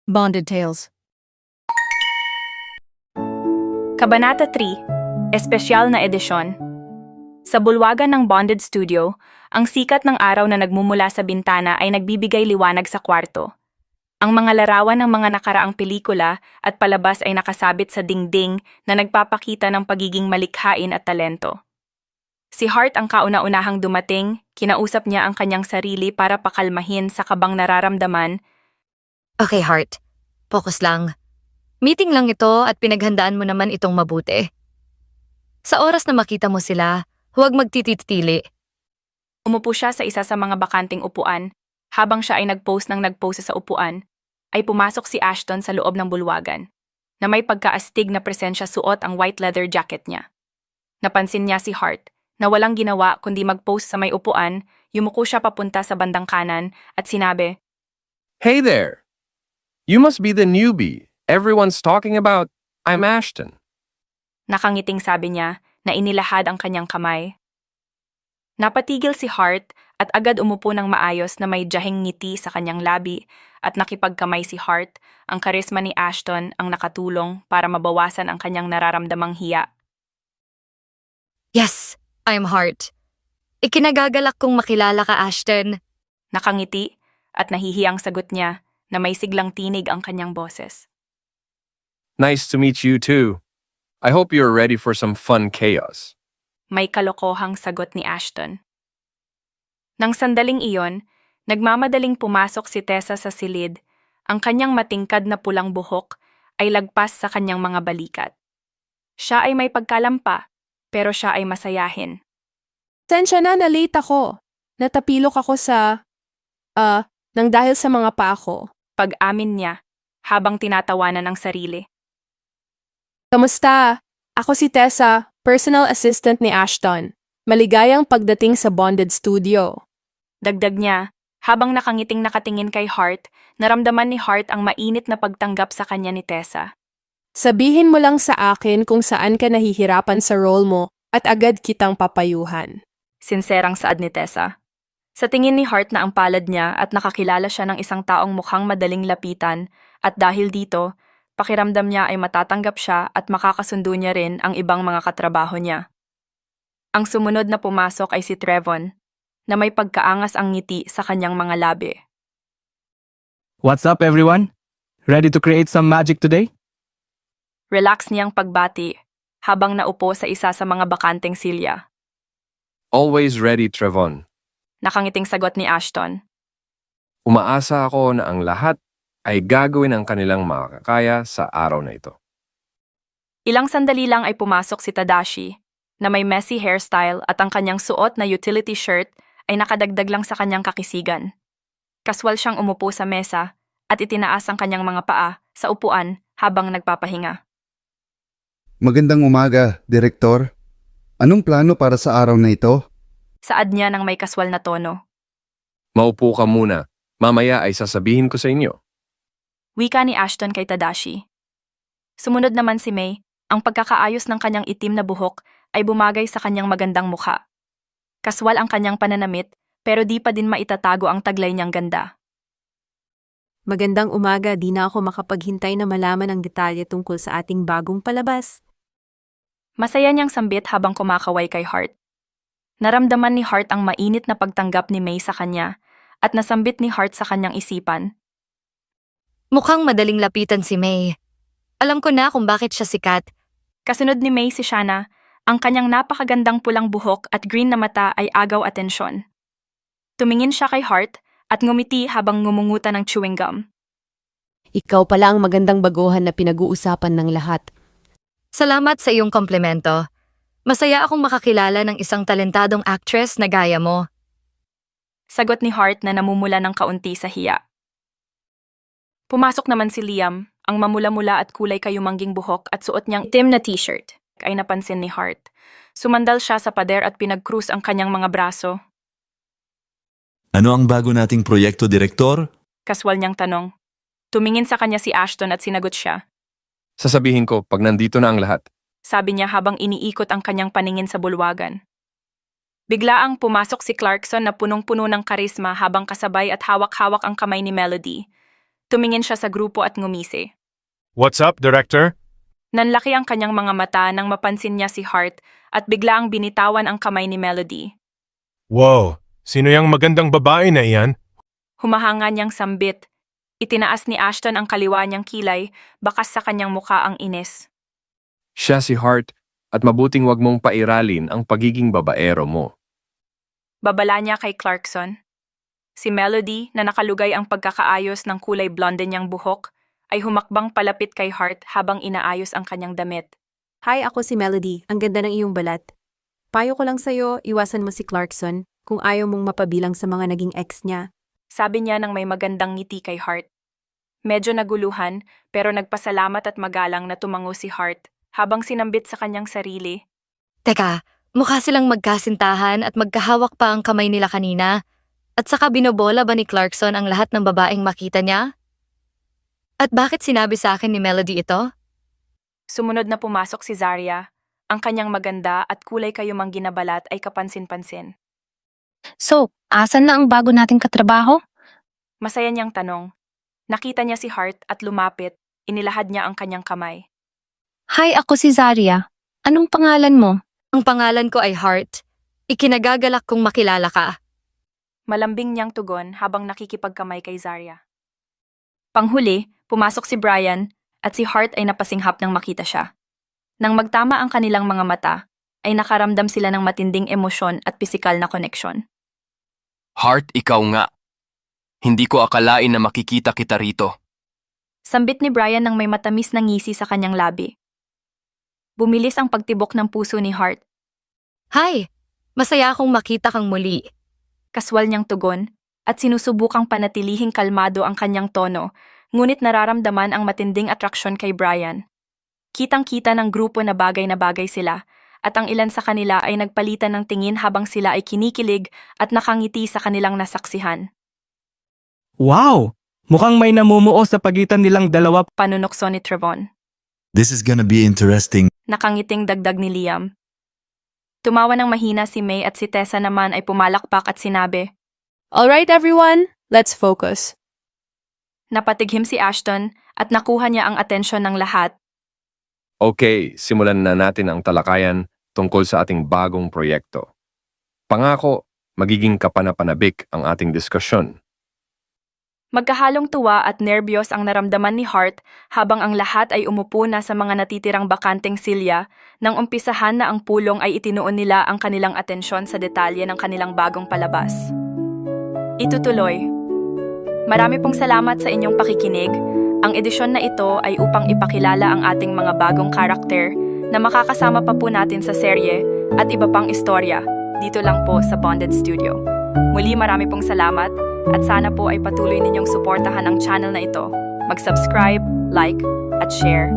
Bonded Tales. Kabanata 3, Espesyal na Edisyon. Sa bulwagan ng Bonded Studio, ang sikat ng araw na nagmumula sa bintana ay nagbibigay liwanag sa kwarto. Ang mga larawan ng mga nakaraang pelikula at palabas ay nakasabit sa dingding na nagpapakita ng pagiging malikhain at talento. Si Hart ang kauna-unahang dumating, kinausap niya ang kanyang sarili para pakalmahin sa kabang nararamdaman. Okay, Hart. Focus lang. Meeting lang ito at pinaghandaan mo naman itong mabuti. Sa oras na makita mo sila, huwag magtititili. Umupo siya sa isa sa mga bakanting upuan. Habang siya ay nag-post sa upuan, ay pumasok si Ashton sa loob ng bulwagan, na may pagkaastig na presensya suot ang white leather jacket niya. Napansin niya si Hart, na walang ginawa kundi mag-post sa may upuan, yumuko siya papunta sa bandang kanan at sinabi, Hey there! You must be the newbie everyone's talking about. I'm Ashton. Nakangiting sabi niya na inilahad ang kanyang kamay. Napatigil si Hart at agad umupo ng maayos na may jahing ngiti sa kanyang labi at nakipagkamay si Hart. Ang karisma ni Ashton ang nakatulong para mabawasan ang kanyang nararamdamang hiya. Yes, I'm Hart. Ikinagagalak kong makilala ka, Ashton. Nakangiti at nahihiyang sagot niya na may siglang tinig ang kanyang boses. Nice to meet you too. I hope you're ready for some fun chaos. May kalokohang sagot ni Ashton. Nang sandaling iyon, nagmamadaling pumasok si Tessa sa silid. Ang kanyang matingkad na pulang buhok ay lagpas sa kanyang mga balikat. Siya ay may pagkalampa, pero siya ay masayahin. Tensya na, late ako. Natapilok ako nang dahil sa mga pa ako. Pag-amin niya, habang tinatawanan ang sarili. Kamusta? Ako si Tessa, personal assistant ni Ashton. Maligayang pagdating sa Bonded Studio. Dagdag niya, habang nakangiting nakatingin kay Hart, naramdaman ni Hart ang mainit na pagtanggap sa kanya ni Tessa. Sabihin mo lang sa akin kung saan ka nahihirapan sa role mo at agad kitang papayuhan. Sinserang saad ni Tessa. Sa tingin ni Hart na ang palad niya at nakakilala siya ng isang taong mukhang madaling lapitan at dahil dito, pakiramdam niya ay matatanggap siya at makakasundo niya rin ang ibang mga katrabaho niya. Ang sumunod na pumasok ay si Trevon, na may pagkaangas ang ngiti sa kanyang mga labi. What's up, everyone? Ready to create some magic today? Relax niyang pagbati habang naupo sa isa sa mga bakanteng silya. Always ready, Trevon. Nakangiting sagot ni Ashton. Umaasa ako na ang lahat ay gagawin ang kanilang makakaya sa araw na ito. Ilang sandali lang ay pumasok si Tadashi, na may messy hairstyle at ang kanyang suot na utility shirt ay nakadagdag lang sa kanyang kakisigan. Kaswal siyang umupo sa mesa at itinaas ang kanyang mga paa sa upuan habang nagpapahinga. Magandang umaga, Direktor. Anong plano para sa araw na ito? Saad niya ng may kaswal na tono. Maupo ka muna. Mamaya ay sasabihin ko sa inyo. Wika ni Ashton kay Tadashi. Sumunod naman si May, ang pagkakaayos ng kanyang itim na buhok ay bumagay sa kanyang magandang mukha. Kaswal ang kanyang pananamit pero di pa din maitatago ang taglay niyang ganda. Magandang umaga, di na ako makapaghintay na malaman ang detalye tungkol sa ating bagong palabas. Masaya niyang sambit habang kumakaway kay Hart. Naramdaman ni Hart ang mainit na pagtanggap ni May sa kanya at nasambit ni Hart sa kanyang isipan. Mukhang madaling lapitan si May. Alam ko na kung bakit siya sikat. Kasunod ni May si Shanna, ang kanyang napakagandang pulang buhok at green na mata ay agaw atensyon. Tumingin siya kay Hart at ngumiti habang ngumungutan ng chewing gum. Ikaw pala ang magandang baguhan na pinag-uusapan ng lahat. Salamat sa iyong komplemento. Masaya akong makakilala ng isang talentadong actress na gaya mo. Sagot ni Hart na namumula ng kaunti sa hiya. Pumasok naman si Liam, ang mamula-mula at kulay kayumangging buhok at suot niyang itim na t-shirt. Ay napansin ni Hart. Sumandal siya sa pader at pinag-cruise ang kanyang mga braso. Ano ang bago nating proyekto, Direktor? Kaswal niyang tanong. Tumingin sa kanya si Ashton at sinagot siya. Sasabihin ko pag nandito na ang lahat. Sabi niya habang iniikot ang kanyang paningin sa bulwagan. Biglaang pumasok si Clarkson na punong-puno ng karisma habang kasabay at hawak-hawak ang kamay ni Melody. Tumingin siya sa grupo at ngumisi. What's up, Director? Nanlaki ang kanyang mga mata nang mapansin niya si Hart at bigla ang binitawan ang kamay ni Melody. Wow, sino yung magandang babae na iyan? Humahanga niyang sambit. Itinaas ni Ashton ang kaliwa niyang kilay, bakas sa kanyang muka ang inis. Siya si Hart at mabuting wag mong pairalin ang pagiging babaero mo. Babala niya kay Clarkson. Si Melody, na nakalugay ang pagkakaayos ng kulay blonde niyang buhok, ay humakbang palapit kay Hart habang inaayos ang kanyang damit. Hi, ako si Melody. Ang ganda ng iyong balat. Payo ko lang sa'yo, iwasan mo si Clarkson kung ayaw mong mapabilang sa mga naging ex niya. Sabi niya nang may magandang ngiti kay Hart. Medyo naguluhan pero nagpasalamat at magalang na tumango si Hart habang sinambit sa kanyang sarili. Teka, mukha silang magkasintahan at magkahawak pa ang kamay nila kanina. At saka binobola ba ni Clarkson ang lahat ng babaeng makita niya? At bakit sinabi sa akin ni Melody ito? Sumunod na pumasok si Zarya. Ang kanyang maganda at kulay kayumang ginabalat ay kapansin-pansin. So, asan na ang bago nating katrabaho? Masaya niyang tanong. Nakita niya si Hart at lumapit, inilahad niya ang kanyang kamay. Hi, ako si Zarya. Anong pangalan mo? Ang pangalan ko ay Hart. Ikinagagalak kong makilala ka. Malambing niyang tugon habang nakikipagkamay kay Zarya. Panghuli, pumasok si Brian at si Hart ay napasinghap nang makita siya. Nang magtama ang kanilang mga mata, ay nakaramdam sila ng matinding emosyon at pisikal na koneksyon. Hart, ikaw nga. Hindi ko akalain na makikita kita rito. Sambit ni Brian nang may matamis na ngisi sa kanyang labi. Bumilis ang pagtibok ng puso ni Hart. Hi! Masaya akong makita kang muli. Kaswal niyang tugon at sinusubukang panatilihing kalmado ang kanyang tono, ngunit nararamdaman ang matinding atraksyon kay Brian. Kitang-kita ng grupo na bagay sila at ang ilan sa kanila ay nagpalitan ng tingin habang sila ay kinikilig at nakangiti sa kanilang nasaksihan. Wow! Mukhang may namumuo sa pagitan nilang dalawa. Panunokso ni Trevon. This is gonna be interesting. Nakangiting dagdag ni Liam. Tumawa ng mahina si May at si Tessa naman ay pumalakpak at sinabi. Alright everyone, let's focus. Napatighim si Ashton at nakuha niya ang atensyon ng lahat. Okay, simulan na natin ang talakayan tungkol sa ating bagong proyekto. Pangako, magiging kapanapanabik ang ating diskusyon. Magkahalong tuwa at nerbiyos ang naramdaman ni Hart habang ang lahat ay umupo na sa mga natitirang bakanteng silya nang umpisahan na ang pulong ay itinuon nila ang kanilang atensyon sa detalye ng kanilang bagong palabas. Itutuloy. Marami pong salamat sa inyong pakikinig. Ang edisyon na ito ay upang ipakilala ang ating mga bagong karakter na makakasama pa po natin sa serye at iba pang istorya dito lang po sa Bonded Studio. Muli marami pong salamat at sana po ay patuloy ninyong suportahan ang channel na ito. Mag-subscribe, like, at share